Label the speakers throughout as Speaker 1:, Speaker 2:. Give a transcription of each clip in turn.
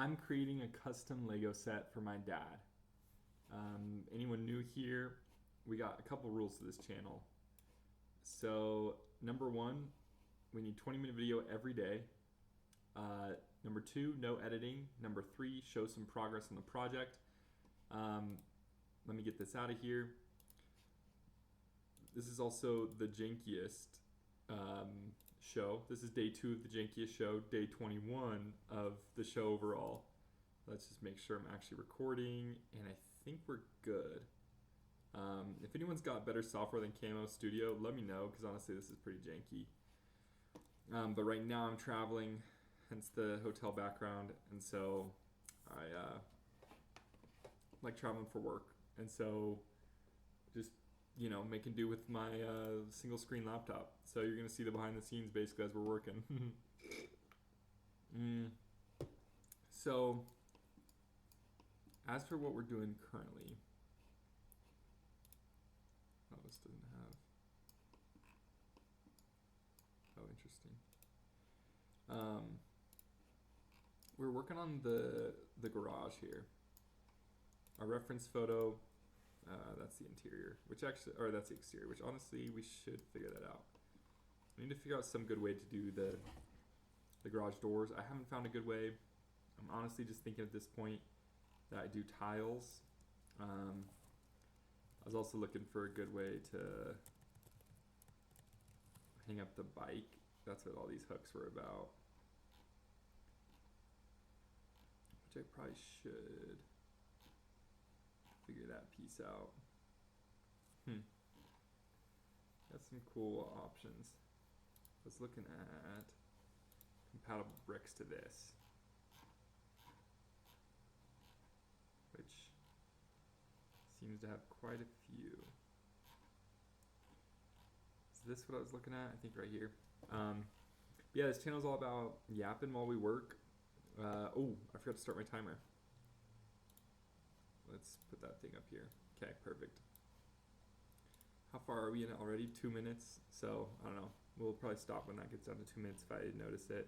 Speaker 1: I'm creating a custom Lego set for my dad. Anyone new here? We got a couple rules to this channel. So, number one, we need 20-minute video every day. Number two, no editing. Number three, show some progress on the project. Let me get this out of here. This is also the jankiest show. This is day 2 of the jankiest show, day 21 of the show overall. Let's just make sure I'm actually recording, and I think we're good. If anyone's got better software than Camo Studio, let me know, because honestly this is pretty janky. But right now I'm traveling, hence the hotel background, and so I like traveling for work, and so just making do with my single screen laptop. So you're gonna see the behind the scenes basically as we're working. So as for what we're doing currently, this doesn't have. Oh, interesting. We're working on the garage here. Our reference photo. That's the interior, or that's the exterior, which honestly we should figure that out. We need to figure out some good way to do the garage doors. I haven't found a good way. I'm honestly just thinking at this point that I do tiles. I was also looking for a good way to hang up the bike. That's what all these hooks were about. Which I probably should figure that piece out. Got some cool options. I was looking at compatible bricks to this, which seems to have quite a few. Is this what I was looking at? I think right here. Yeah, this channel is all about yapping while we work. Oh, I forgot to start my timer. Let's put that thing up here. Okay, perfect. How far are we in it already? 2 minutes. So, I don't know. We'll probably stop when that gets down to 2 minutes if I notice it.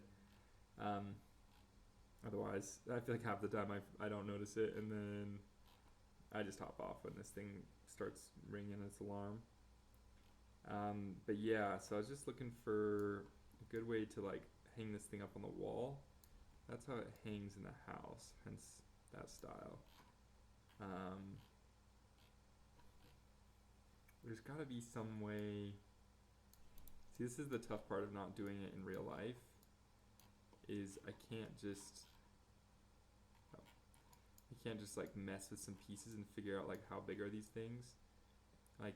Speaker 1: Otherwise, I feel like half the time I don't notice it, and then I just hop off when this thing starts ringing its alarm. But yeah, so I was just looking for a good way to like hang this thing up on the wall. That's how it hangs in the house, hence that style. There's got to be some way. See, this is the tough part of not doing it in real life, is I can't just like mess with some pieces and figure out like how big are these things. Like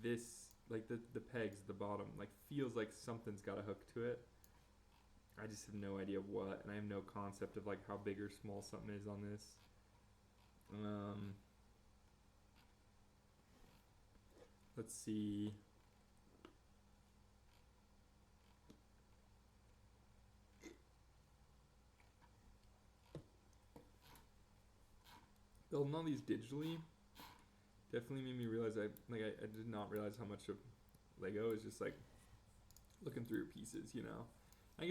Speaker 1: this, like the pegs at the bottom, like feels like something's got a hook to it. I just have no idea what, and I have no concept of like how big or small something is on this. Let's see. Building all these digitally definitely made me realize I did not realize how much of Lego is just like looking through your pieces, I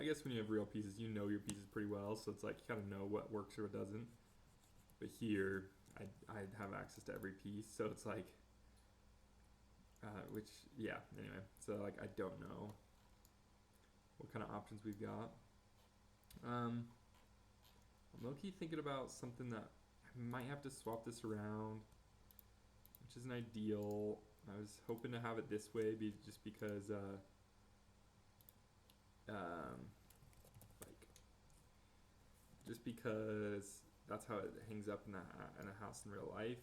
Speaker 1: guess when you have real pieces, you know your pieces pretty well, so it's like you kind of know what works or what doesn't. But here, I have access to every piece, so it's like, anyway, so like I don't know what kind of options we've got. I'm low-key thinking about something that I might have to swap this around, which isn't ideal. I was hoping to have it this way, just because that's how it hangs up in a house in real life.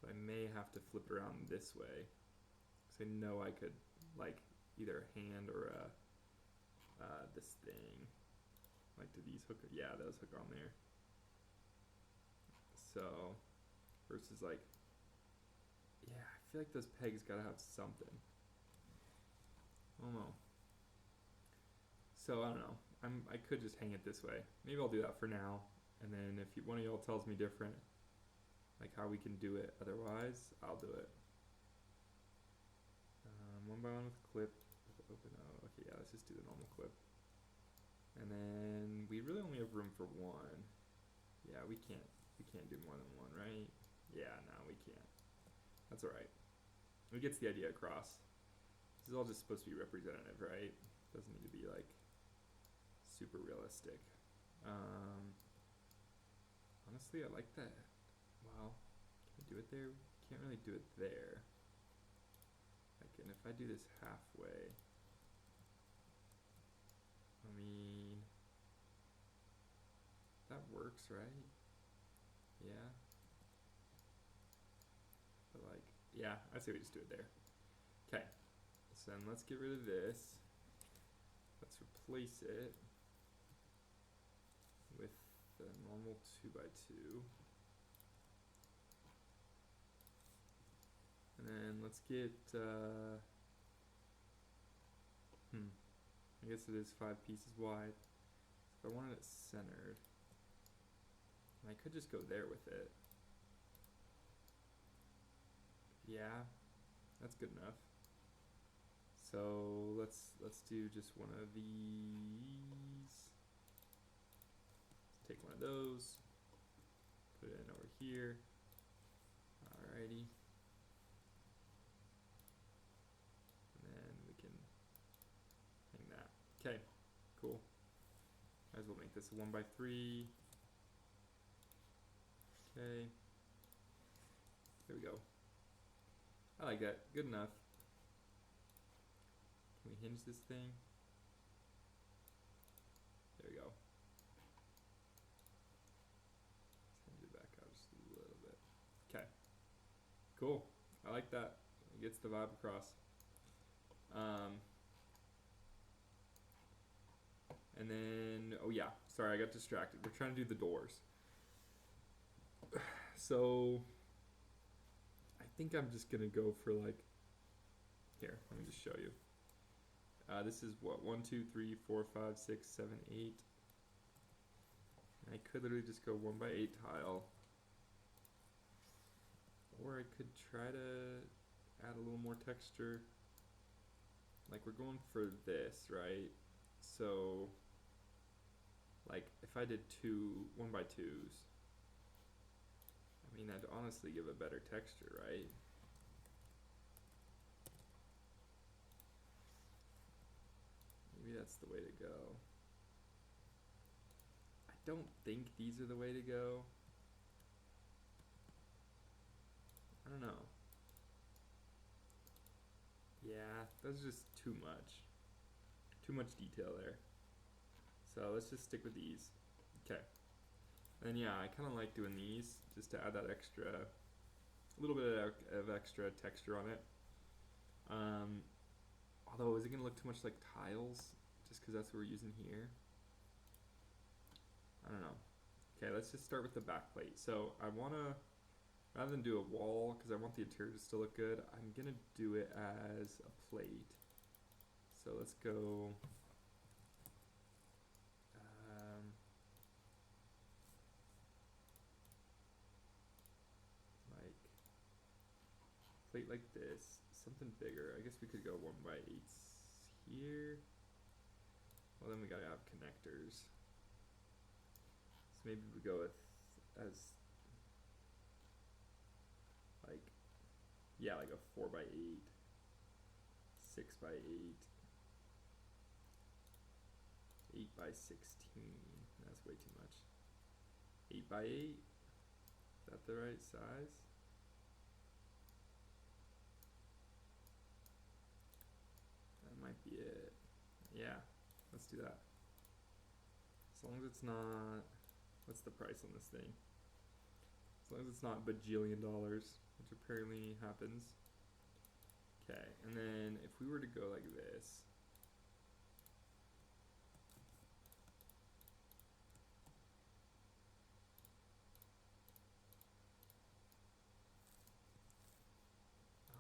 Speaker 1: But I may have to flip it around this way, because I know I could like either a hand or this thing. Like, do these hook? Yeah, those hook on there. So versus like, yeah, I feel like those pegs gotta have something. I don't know. So I don't know. I could just hang it this way. Maybe I'll do that for now. And then if one of y'all tells me different, like how we can do it otherwise, I'll do it. One by one with clip. Open. Oh, okay, yeah. Let's just do the normal clip. And then we really have room for one. Yeah, we can't do more than one, right? Yeah, no, we can't. That's alright. It gets the idea across. This is all just supposed to be representative, right? Doesn't need to be like super realistic. Honestly, I like that. Well, can we do it there? Can't really do it there. Like, and if I do this halfway, I mean, that works, right? Yeah. But like, yeah, I say we just do it there. Okay. So then let's get rid of this. Let's replace it with the normal 2x2. And then let's get, I guess it is 5 pieces wide. If I wanted it centered, I could just go there with it. Yeah, that's good enough. So let's do just one of these. Let's take one of those, put it in over here. Alrighty. And then we can hang that. Okay, cool. Might as well make this a 1x3. Okay. There we go. I like that. Good enough. Can we hinge this thing? There we go. Let's hinge it back out just a little bit. Okay. Cool. I like that. It gets the vibe across. And then, oh yeah, sorry, I got distracted. We're trying to do the doors. So I think I'm just gonna go for like, here, let me just show you. This is what, 1, 2, 3, 4, 5, 6, 7, 8. And I could literally just go 1x8 tile. Or I could try to add a little more texture. Like we're going for this, right? So like if I did 1x2s, I mean, that'd honestly give a better texture, right? Maybe that's the way to go. I don't think these are the way to go. I don't know. Yeah, that's just too much. Too much detail there. So let's just stick with these. Okay. And yeah, I kind of like doing these just to add that extra, a little bit of extra texture on it. Although, is it going to look too much like tiles just because that's what we're using here? I don't know. Okay, let's just start with the back plate. So I want to, rather than do a wall, because I want the interior to still look good, I'm going to do it as a plate. So let's go, like, plate like this, something bigger. I guess we could go 1x8s here. Well, then we gotta have connectors. So maybe we go with as like, yeah, like a 4x8, 6x8, 8x16. That's way too much. 8x8. Is that the right size? That might be it. Yeah, let's do that. As long as it's not, what's the price on this thing? As long as it's not bajillion dollars, which apparently happens. Okay, and then if we were to go like this,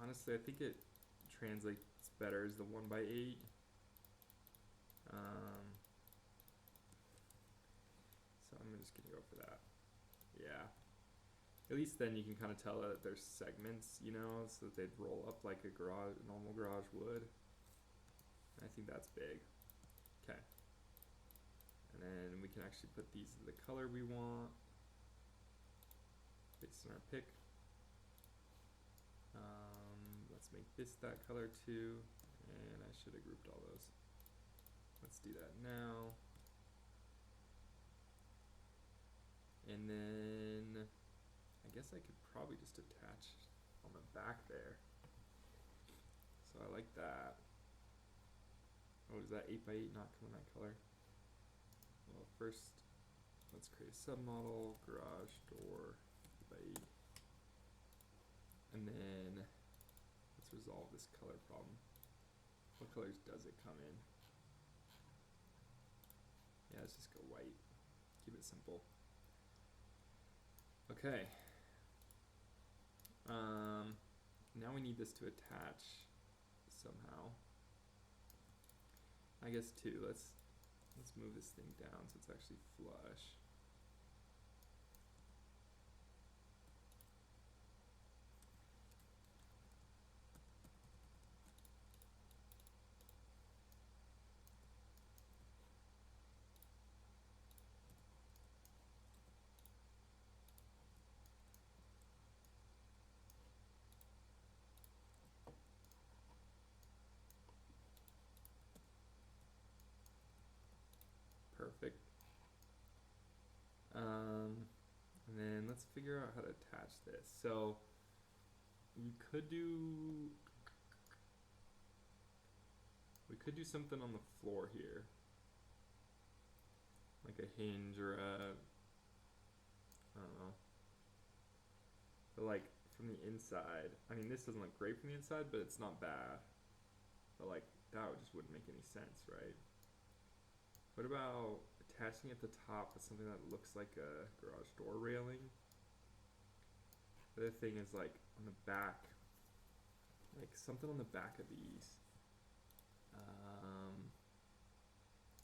Speaker 1: honestly, I think it translates better as the 1x8. So I'm just gonna go for that. Yeah. At least then you can kind of tell that there's segments, you know, so that they'd roll up like a normal garage would. And I think that's big. Okay. And then we can actually put these in the color we want based on our pick. Let's make this that color too, and I should have grouped all those. Let's do that now. And then I guess I could probably just attach on the back there. So I like that. Oh, is that 8x8 not come in that color? Well, first, let's create a submodel, garage door, 8x8. And then let's resolve this color problem. What colors does it come in? Yeah, let's just go white. Keep it simple. Okay. Now we need this to attach somehow. I guess two. Let's move this thing down so it's actually flush. Perfect. And then let's figure out how to attach this. So we could do something on the floor here, like a hinge or a, I don't know. But like from the inside, I mean, this doesn't look great from the inside, but it's not bad. But like that just wouldn't make any sense, right? What about attaching at the top with something that looks like a garage door railing? The other thing is like on the back, like something on the back of these.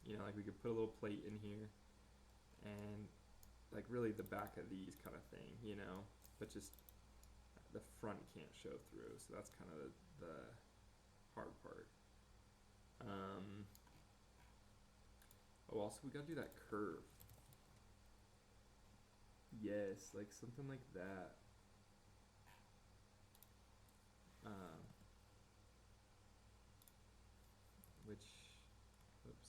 Speaker 1: You know, like we could put a little plate in here and like really the back of these kind of thing, you know, but just the front can't show through. So that's kind of the hard part. Oh, also we gotta do that curve. Yes, like something like that. Which, oops.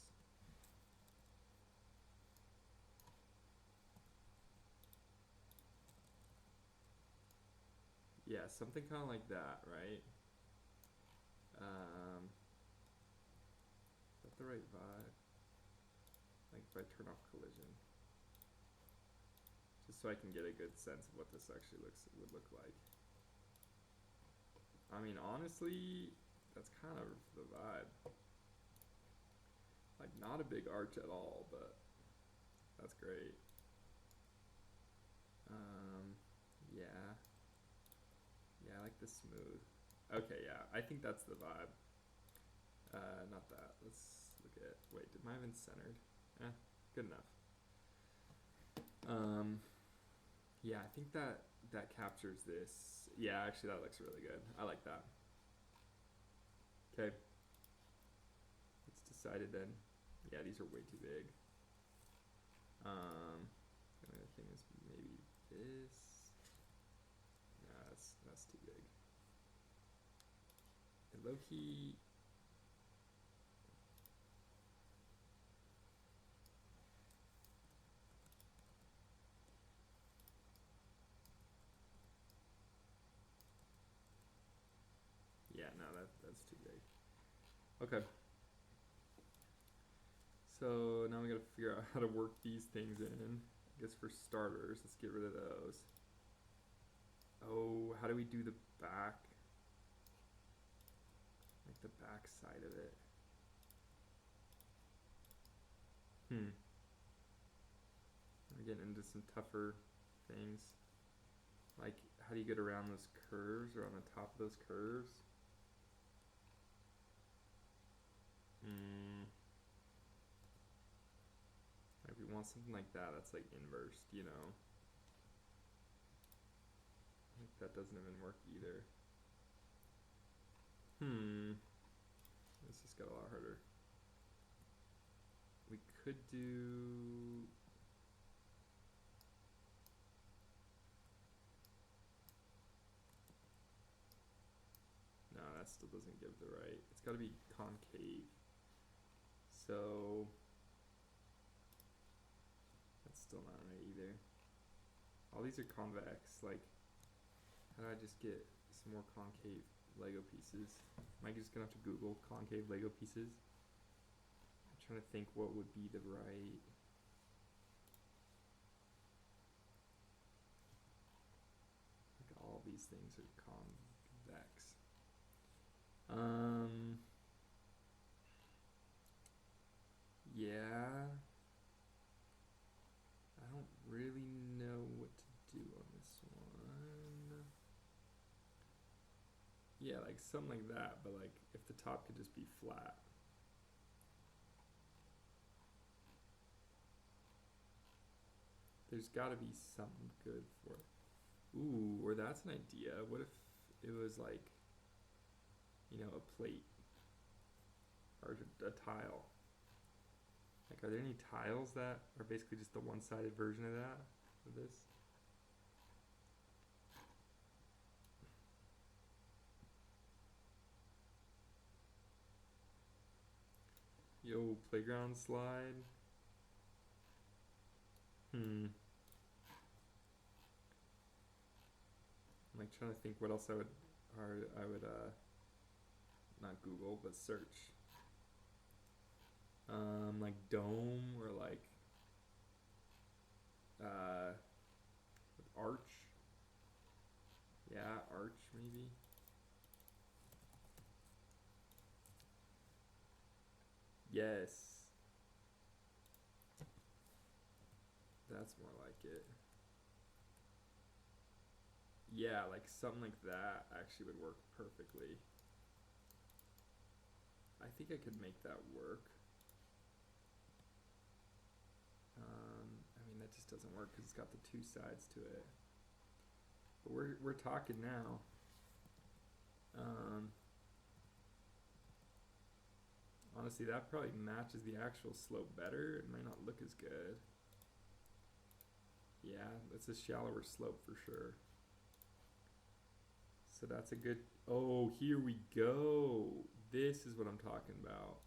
Speaker 1: Yeah, something kind of like that, right? Is that the right vibe? Like if I turn off collision, just so I can get a good sense of what this actually would look like. I mean, honestly, that's kind of the vibe. Like not a big arch at all, but that's great. Yeah. Yeah, I like the smooth. Okay, yeah, I think that's the vibe. Not that. Let's look at. Wait, did mine even centered? Good enough. Yeah, I think that captures this. Yeah, actually, that looks really good. I like that. Okay. It's decided then. Yeah, these are way too big. The other thing is maybe this. Nah, that's too big. And low key. Yeah, no, that's too big. Okay. So now we gotta figure out how to work these things in. I guess for starters, let's get rid of those. Oh, how do we do the back? Like the back side of it. We're getting into some tougher things. Like, how do you get around those curves or on the top of those curves? Like we want something like that that's like inversed, you know? Like that doesn't even work either. This just got a lot harder. We could do that still doesn't give the right. It's got to be concave. So that's still not right either. All these are convex. Like, how do I just get some more concave Lego pieces? Am I just gonna have to Google concave Lego pieces? I'm trying to think what would be the right. Like, all these things are convex. Yeah. I don't really know what to do on this one. Yeah, like something like that, but like if the top could just be flat. There's gotta be something good for it. Ooh, or that's an idea. What if it was like, you know, a plate or a tile? Like, are there any tiles that are basically just the one-sided version of that, of this? Yo, playground slide. I'm like trying to think what else I would not Google but search. Like dome or like arch. Yeah, arch maybe. Yes. That's more like it. Yeah, like something like that actually would work perfectly. I think I could make that work. I mean, that just doesn't work because it's got the two sides to it. But we're talking now. Honestly, that probably matches the actual slope better. It might not look as good. Yeah, it's a shallower slope for sure. So that's a good. Oh, here we go. This is what I'm talking about.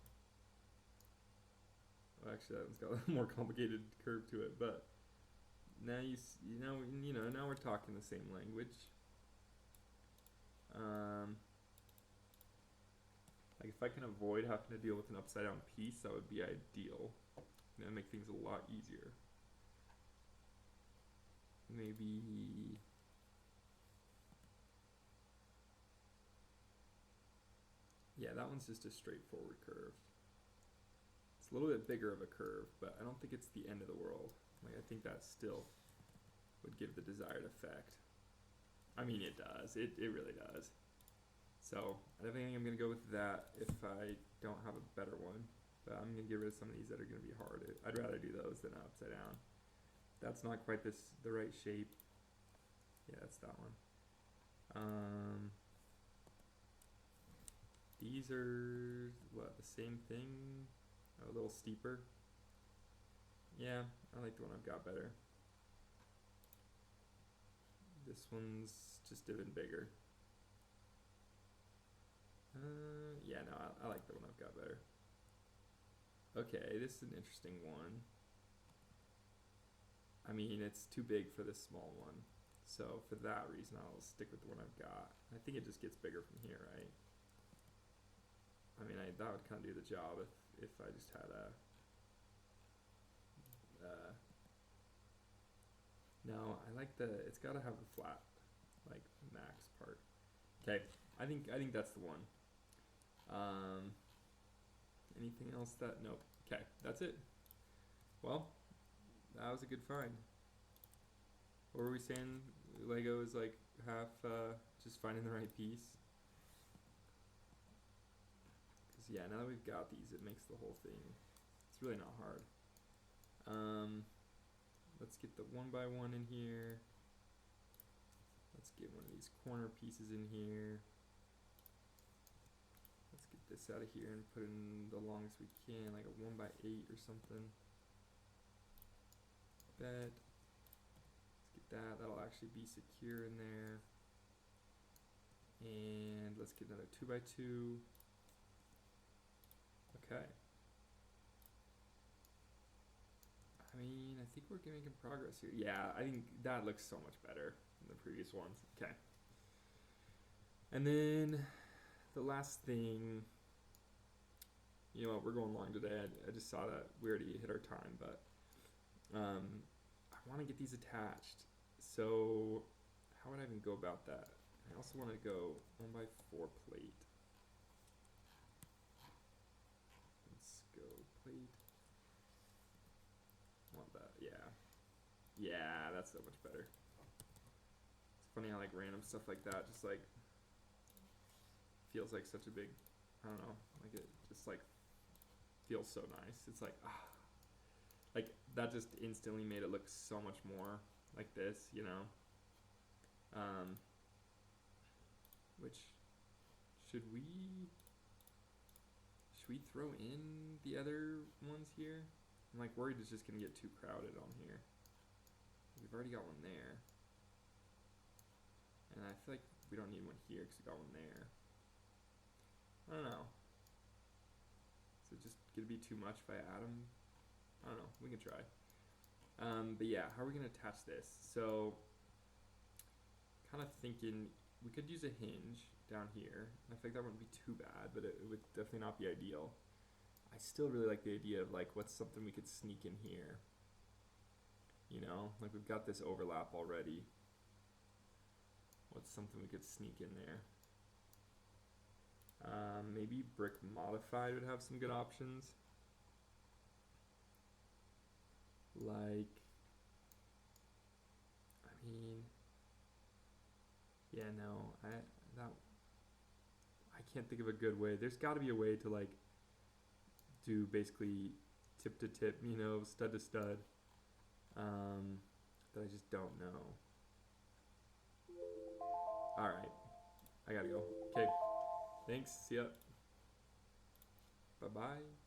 Speaker 1: Well, actually, that one's got a more complicated curve to it, but now now we're talking the same language. Like if I can avoid having to deal with an upside down piece, that would be ideal. That'd make things a lot easier. Maybe. Yeah, that one's just a straightforward curve. It's a little bit bigger of a curve, but I don't think it's the end of the world. Like, I think that still would give the desired effect. I mean, it does. It really does. So I think I'm going to go with that if I don't have a better one. But I'm going to get rid of some of these that are going to be hard. I'd rather do those than upside down. That's not quite the right shape. Yeah, that's that one. These are, what, the same thing? A little steeper. Yeah, I like the one I've got better. This one's just even bigger. Yeah, no, I like the one I've got better. Okay, this is an interesting one. I mean, it's too big for this small one. So for that reason, I'll stick with the one I've got. I think it just gets bigger from here, right? I mean, that would kind of do the job if I just had a... no, I like it's got to have the flat, like, max part. Okay, I think that's the one. Anything else that... Nope. Okay, that's it. Well, that was a good find. What were we saying? Lego is like half just finding the right piece. Because yeah, now that we've got these, it makes the whole thing... It's really not hard. Let's get the 1x1 in here. Let's get one of these corner pieces in here. Let's get this out of here and put it in the longest we can, like a 1x8 or something. Bet. Let's get that. That'll actually be secure in there. And let's get another 2x2. Okay. I mean, I think we're making progress here. Yeah, I think that looks so much better than the previous ones. Okay. And then the last thing, you know what, we're going long today. I just saw that we already hit our time, but I want to get these attached. So how would I even go about that? I also want to go 1x4 plate. Let's go plate. Want that? Yeah. Yeah, that's so much better. It's funny how like random stuff like that just like feels like such a big, I don't know, like it just like feels so nice. It's like like that just instantly made it look so much more like this, you know. Which should we throw in the other ones here? I'm like worried it's just gonna get too crowded on here. We've already got one there, and I feel like we don't need one here because we got one there. I don't know. Is it just gonna be too much if I add them? I don't know. We can try. But yeah, how are we gonna attach this? So, kind of thinking we could use a hinge down here. I think that wouldn't be too bad, but it would definitely not be ideal. I still really like the idea of like what's something we could sneak in here. You know, like we've got this overlap already. What's something we could sneak in there? Maybe brick modified would have some good options. Like, I mean, yeah, no, I can't think of a good way. There's got to be a way to like do basically tip to tip, you know, stud to stud. That I just don't know. All right, I gotta go. Okay, thanks. See ya. Bye bye.